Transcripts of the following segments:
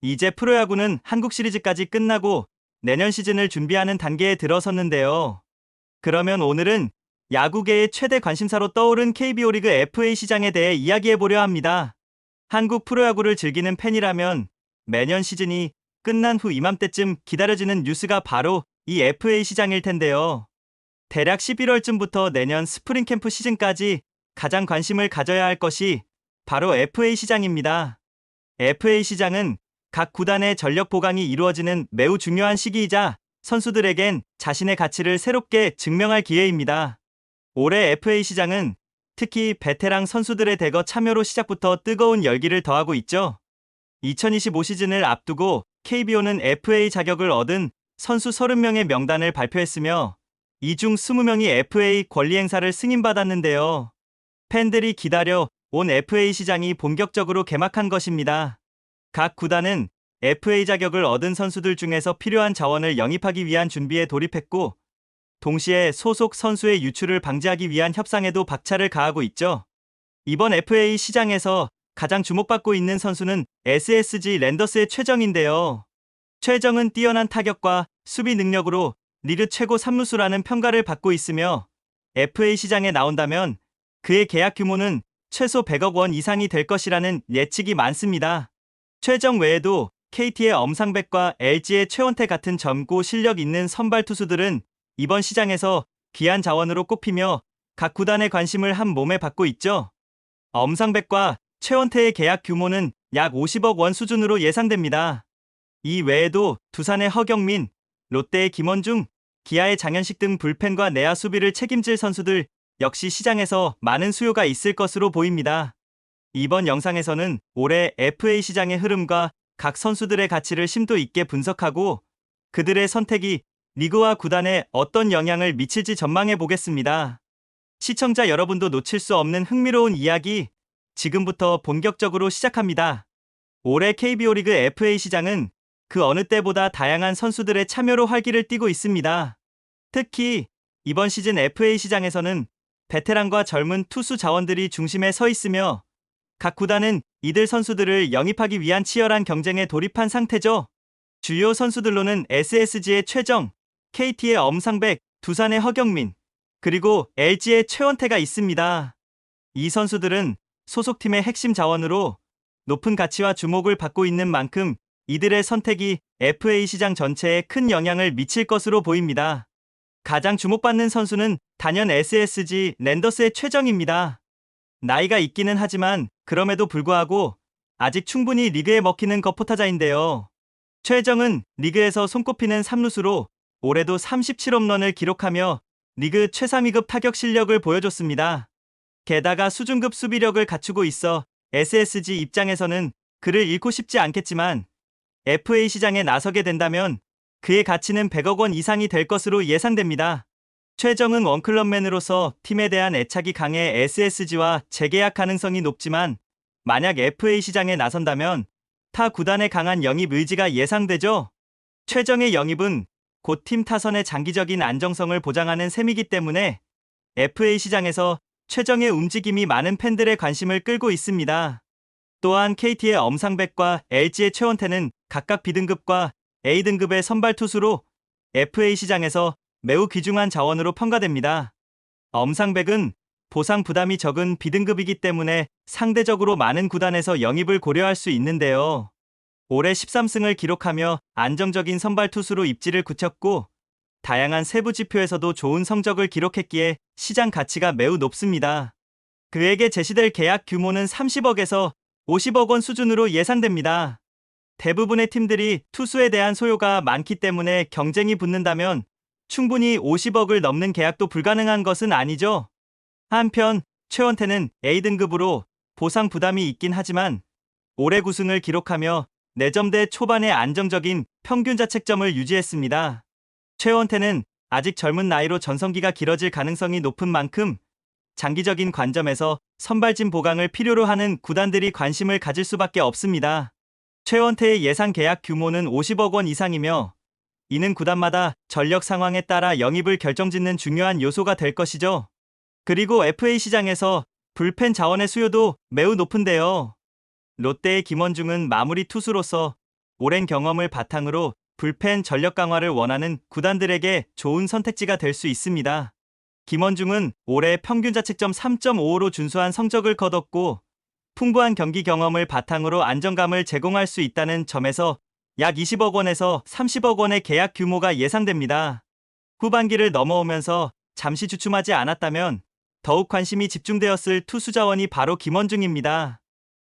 이제 프로야구는 한국 시리즈까지 끝나고 내년 시즌을 준비하는 단계에 들어섰는데요. 그러면 오늘은 야구계의 최대 관심사로 떠오른 KBO 리그 FA 시장에 대해 이야기해보려 합니다. 한국 프로야구를 즐기는 팬이라면 매년 시즌이 끝난 후 이맘때쯤 기다려지는 뉴스가 바로 이 FA 시장일 텐데요. 대략 11월쯤부터 내년 스프링 캠프 시즌까지 가장 관심을 가져야 할 것이 바로 FA 시장입니다. FA 시장은 각 구단의 전력 보강이 이루어지는 매우 중요한 시기이자 선수들에겐 자신의 가치를 새롭게 증명할 기회입니다. 올해 FA 시장은 특히 베테랑 선수들의 대거 참여로 시작부터 뜨거운 열기를 더하고 있죠. 2025 시즌을 앞두고 KBO는 FA 자격을 얻은 선수 30명의 명단을 발표했으며 이 중 20명이 FA 권리 행사를 승인받았는데요. 팬들이 기다려 온 FA 시장이 본격적으로 개막한 것입니다. 각 구단은 FA 자격을 얻은 선수들 중에서 필요한 자원을 영입하기 위한 준비에 돌입했고, 동시에 소속 선수의 유출을 방지하기 위한 협상에도 박차를 가하고 있죠. 이번 FA 시장에서 가장 주목받고 있는 선수는 SSG 랜더스의 최정인데요. 최정은 뛰어난 타격과 수비 능력으로 리그 최고 삼루수라는 평가를 받고 있으며 FA 시장에 나온다면 그의 계약 규모는 최소 100억 원 이상이 될 것이라는 예측이 많습니다. 최정 외에도 KT의 엄상백과 LG의 최원태 같은 젊고 실력 있는 선발 투수들은 이번 시장에서 귀한 자원으로 꼽히며 각 구단의 관심을 한 몸에 받고 있죠. 엄상백과 최원태의 계약 규모는 약 50억 원 수준으로 예상됩니다. 이 외에도 두산의 허경민, 롯데의 김원중, 기아의 장현식 등 불펜과 내야 수비를 책임질 선수들 역시 시장에서 많은 수요가 있을 것으로 보입니다. 이번 영상에서는 올해 FA 시장의 흐름과 각 선수들의 가치를 심도 있게 분석하고 그들의 선택이 리그와 구단에 어떤 영향을 미칠지 전망해 보겠습니다. 시청자 여러분도 놓칠 수 없는 흥미로운 이야기 지금부터 본격적으로 시작합니다. 올해 KBO 리그 FA 시장은 그 어느 때보다 다양한 선수들의 참여로 활기를 띠고 있습니다. 특히 이번 시즌 FA 시장에서는 베테랑과 젊은 투수 자원들이 중심에 서 있으며 각 구단은 이들 선수들을 영입하기 위한 치열한 경쟁에 돌입한 상태죠. 주요 선수들로는 SSG의 최정, KT의 엄상백, 두산의 허경민, 그리고 LG의 최원태가 있습니다. 이 선수들은 소속팀의 핵심 자원으로 높은 가치와 주목을 받고 있는 만큼 이들의 선택이 FA 시장 전체에 큰 영향을 미칠 것으로 보입니다. 가장 주목받는 선수는 단연 SSG 랜더스의 최정입니다. 나이가 있기는 하지만 그럼에도 불구하고 아직 충분히 리그에 먹히는 거포타자인데요. 최정은 리그에서 손꼽히는 삼루수로 올해도 37홈런을 기록하며 리그 최상위급 타격 실력을 보여줬습니다. 게다가 수준급 수비력을 갖추고 있어 SSG 입장에서는 그를 잃고 싶지 않겠지만 FA 시장에 나서게 된다면 그의 가치는 100억 원 이상이 될 것으로 예상됩니다. 최정은 원클럽맨으로서 팀에 대한 애착이 강해 SSG와 재계약 가능성이 높지만 만약 FA 시장에 나선다면 타 구단의 강한 영입 의지가 예상되죠. 최정의 영입은 곧 팀 타선의 장기적인 안정성을 보장하는 셈이기 때문에 FA 시장에서 최정의 움직임이 많은 팬들의 관심을 끌고 있습니다. 또한 KT의 엄상백과 LG의 최원태는 각각 B등급과 A등급의 선발 투수로 FA 시장에서 매우 귀중한 자원으로 평가됩니다. 엄상백은 보상 부담이 적은 B등급이기 때문에 상대적으로 많은 구단에서 영입을 고려할 수 있는데요. 올해 13승을 기록하며 안정적인 선발 투수로 입지를 굳혔고 다양한 세부 지표에서도 좋은 성적을 기록했기에 시장 가치가 매우 높습니다. 그에게 제시될 계약 규모는 30억에서 50억 원 수준으로 예상됩니다. 대부분의 팀들이 투수에 대한 소요가 많기 때문에 경쟁이 붙는다면 충분히 50억을 넘는 계약도 불가능한 것은 아니죠. 한편 최원태는 A등급으로 보상 부담이 있긴 하지만 올해 9승을 기록하며 4점대 초반의 안정적인 평균 자책점을 유지했습니다. 최원태는 아직 젊은 나이로 전성기가 길어질 가능성이 높은 만큼 장기적인 관점에서 선발진 보강을 필요로 하는 구단들이 관심을 가질 수밖에 없습니다. 최원태의 예상 계약 규모는 50억 원 이상이며 이는 구단마다 전력 상황에 따라 영입을 결정짓는 중요한 요소가 될 것이죠. 그리고 FA 시장에서 불펜 자원의 수요도 매우 높은데요. 롯데의 김원중은 마무리 투수로서 오랜 경험을 바탕으로 불펜 전력 강화를 원하는 구단들에게 좋은 선택지가 될 수 있습니다. 김원중은 올해 평균 자책점 3.55로 준수한 성적을 거뒀고 풍부한 경기 경험을 바탕으로 안정감을 제공할 수 있다는 점에서 약 20억 원에서 30억 원의 계약 규모가 예상됩니다. 후반기를 넘어오면서 잠시 주춤하지 않았다면 더욱 관심이 집중되었을 투수 자원이 바로 김원중입니다.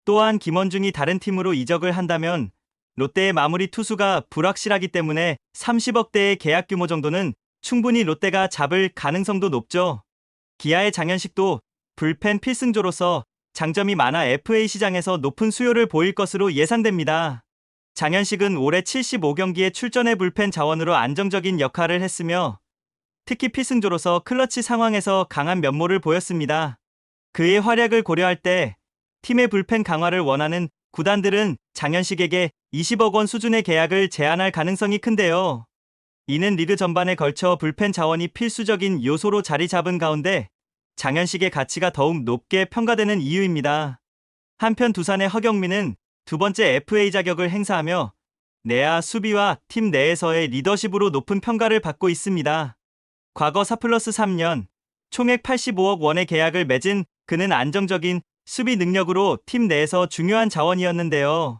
또한 김원중이 다른 팀으로 이적을 한다면 롯데의 마무리 투수가 불확실하기 때문에 30억대의 계약 규모 정도는 충분히 롯데가 잡을 가능성도 높죠. 기아의 장현식도 불펜 필승조로서 장점이 많아 FA 시장에서 높은 수요를 보일 것으로 예상됩니다. 장현식은 올해 75경기에 출전해 불펜 자원으로 안정적인 역할을 했으며 특히 필승조로서 클러치 상황에서 강한 면모를 보였습니다. 그의 활약을 고려할 때 팀의 불펜 강화를 원하는 구단들은 장현식에게 20억 원 수준의 계약을 제안할 가능성이 큰데요. 이는 리그 전반에 걸쳐 불펜 자원이 필수적인 요소로 자리 잡은 가운데 장현식의 가치가 더욱 높게 평가되는 이유입니다. 한편 두산의 허경민은 두 번째 FA 자격을 행사하며 내야 수비와 팀 내에서의 리더십으로 높은 평가를 받고 있습니다. 과거 4+3년 총액 85억 원의 계약을 맺은 그는 안정적인 수비 능력으로 팀 내에서 중요한 자원이었는데요.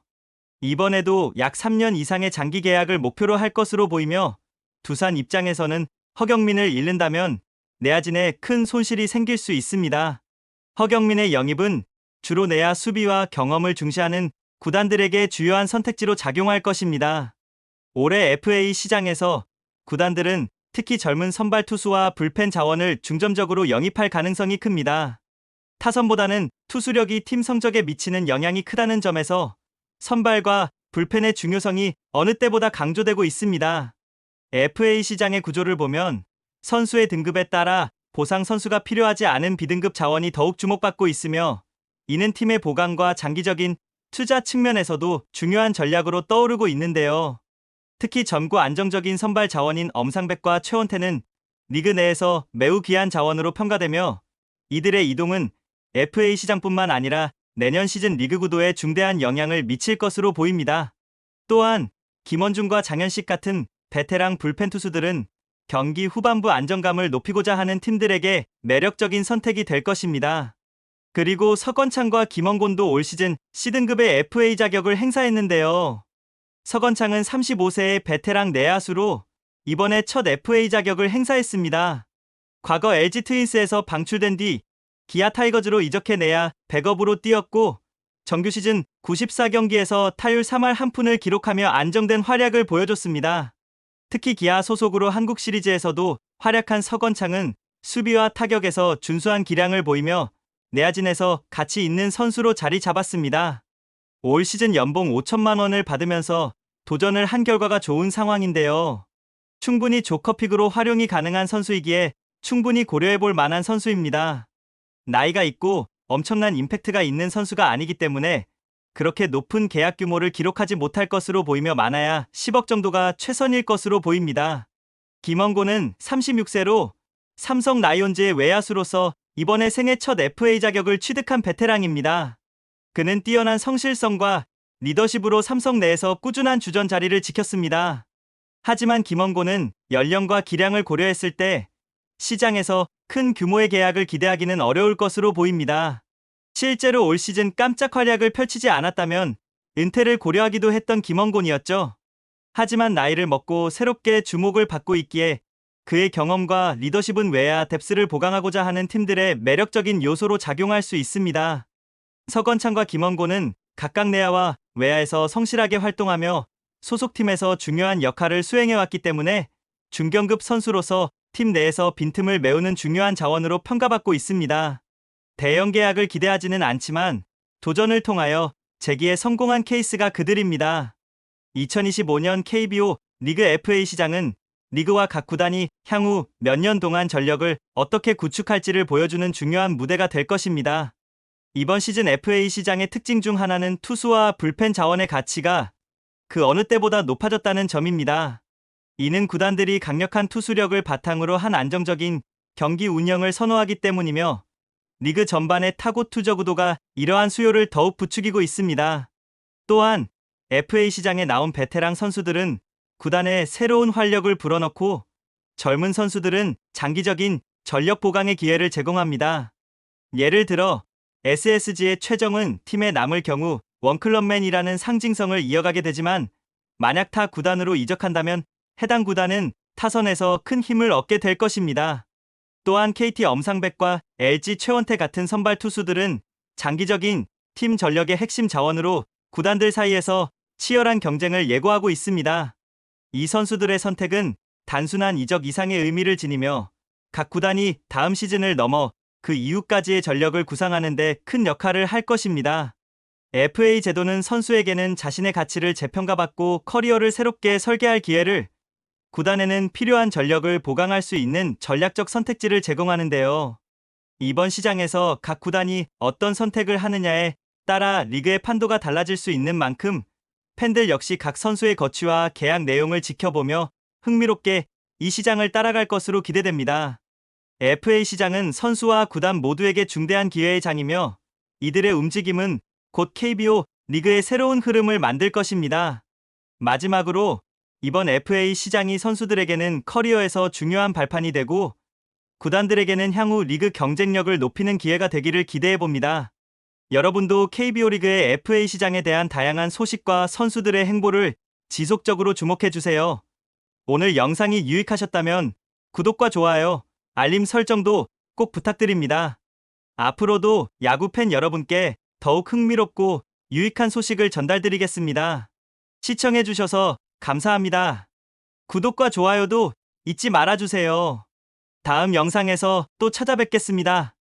이번에도 약 3년 이상의 장기 계약을 목표로 할 것으로 보이며 두산 입장에서는 허경민을 잃는다면 내야진에 큰 손실이 생길 수 있습니다. 허경민의 영입은 주로 내야 수비와 경험을 중시하는 구단들에게 주요한 선택지로 작용할 것입니다. 올해 FA 시장에서 구단들은 특히 젊은 선발 투수와 불펜 자원을 중점적으로 영입할 가능성이 큽니다. 타선보다는 투수력이 팀 성적에 미치는 영향이 크다는 점에서 선발과 불펜의 중요성이 어느 때보다 강조되고 있습니다. FA 시장의 구조를 보면 선수의 등급에 따라 보상 선수가 필요하지 않은 B등급 자원이 더욱 주목받고 있으며 이는 팀의 보강과 장기적인 투자 측면에서도 중요한 전략으로 떠오르고 있는데요. 특히 젊고 안정적인 선발 자원인 엄상백과 최원태는 리그 내에서 매우 귀한 자원으로 평가되며 이들의 이동은 FA 시장뿐만 아니라 내년 시즌 리그 구도에 중대한 영향을 미칠 것으로 보입니다. 또한 김원중과 장현식 같은 베테랑 불펜 투수들은 경기 후반부 안정감을 높이고자 하는 팀들에게 매력적인 선택이 될 것입니다. 그리고 서건창과 김원곤도 올 시즌 C등급의 FA 자격을 행사했는데요. 서건창은 35세의 베테랑 내야수로 이번에 첫 FA 자격을 행사했습니다. 과거 LG 트윈스에서 방출된 뒤 기아 타이거즈로 이적해 내야 백업으로 뛰었고 정규 시즌 94경기에서 타율 3할 1푼을 기록하며 안정된 활약을 보여줬습니다. 특히 기아 소속으로 한국 시리즈에서도 활약한 서건창은 수비와 타격에서 준수한 기량을 보이며 내야진에서 가치 있는 선수로 자리 잡았습니다. 올 시즌 연봉 5천만 원을 받으면서 도전을 한 결과가 좋은 상황인데요. 충분히 조커픽으로 활용이 가능한 선수이기에 충분히 고려해볼 만한 선수입니다. 나이가 있고 엄청난 임팩트가 있는 선수가 아니기 때문에 그렇게 높은 계약 규모를 기록하지 못할 것으로 보이며 많아야 10억 정도가 최선일 것으로 보입니다. 김원곤은 36세로 삼성 라이온즈의 외야수로서 이번에 생애 첫 FA 자격을 취득한 베테랑입니다. 그는 뛰어난 성실성과 리더십으로 삼성 내에서 꾸준한 주전 자리를 지켰습니다. 하지만 김원곤은 연령과 기량을 고려했을 때 시장에서 큰 규모의 계약을 기대하기는 어려울 것으로 보입니다. 실제로 올 시즌 깜짝 활약을 펼치지 않았다면 은퇴를 고려하기도 했던 김원곤이었죠. 하지만 나이를 먹고 새롭게 주목을 받고 있기에 그의 경험과 리더십은 외야 뎁스를 보강하고자 하는 팀들의 매력적인 요소로 작용할 수 있습니다. 서건창과 김원곤은 각각 내야와 외야에서 성실하게 활동하며 소속팀에서 중요한 역할을 수행해왔기 때문에 중견급 선수로서 팀 내에서 빈틈을 메우는 중요한 자원으로 평가받고 있습니다. 대형 계약을 기대하지는 않지만 도전을 통하여 재기에 성공한 케이스가 그들입니다. 2025년 KBO 리그 FA 시장은 리그와 각 구단이 향후 몇 년 동안 전력을 어떻게 구축할지를 보여주는 중요한 무대가 될 것입니다. 이번 시즌 FA 시장의 특징 중 하나는 투수와 불펜 자원의 가치가 그 어느 때보다 높아졌다는 점입니다. 이는 구단들이 강력한 투수력을 바탕으로 한 안정적인 경기 운영을 선호하기 때문이며 리그 전반의 타고 투저 구도가 이러한 수요를 더욱 부추기고 있습니다. 또한 FA 시장에 나온 베테랑 선수들은 구단에 새로운 활력을 불어넣고 젊은 선수들은 장기적인 전력 보강의 기회를 제공합니다. 예를 들어 SSG의 최정은 팀에 남을 경우 원클럽맨이라는 상징성을 이어가게 되지만 만약 타 구단으로 이적한다면 해당 구단은 타선에서 큰 힘을 얻게 될 것입니다. 또한 KT 엄상백과 LG 최원태 같은 선발 투수들은 장기적인 팀 전력의 핵심 자원으로 구단들 사이에서 치열한 경쟁을 예고하고 있습니다. 이 선수들의 선택은 단순한 이적 이상의 의미를 지니며 각 구단이 다음 시즌을 넘어 그 이후까지의 전력을 구상하는 데 큰 역할을 할 것입니다. FA 제도는 선수에게는 자신의 가치를 재평가받고 커리어를 새롭게 설계할 기회를, 구단에는 필요한 전력을 보강할 수 있는 전략적 선택지를 제공하는데요. 이번 시장에서 각 구단이 어떤 선택을 하느냐에 따라 리그의 판도가 달라질 수 있는 만큼 팬들 역시 각 선수의 거취와 계약 내용을 지켜보며 흥미롭게 이 시장을 따라갈 것으로 기대됩니다. FA 시장은 선수와 구단 모두에게 중대한 기회의 장이며 이들의 움직임은 곧 KBO 리그의 새로운 흐름을 만들 것입니다. 마지막으로 이번 FA 시장이 선수들에게는 커리어에서 중요한 발판이 되고 구단들에게는 향후 리그 경쟁력을 높이는 기회가 되기를 기대해봅니다. 여러분도 KBO 리그의 FA 시장에 대한 다양한 소식과 선수들의 행보를 지속적으로 주목해주세요. 오늘 영상이 유익하셨다면 구독과 좋아요, 알림 설정도 꼭 부탁드립니다. 앞으로도 야구 팬 여러분께 더욱 흥미롭고 유익한 소식을 전달드리겠습니다. 시청해주셔서 감사합니다. 구독과 좋아요도 잊지 말아주세요. 다음 영상에서 또 찾아뵙겠습니다.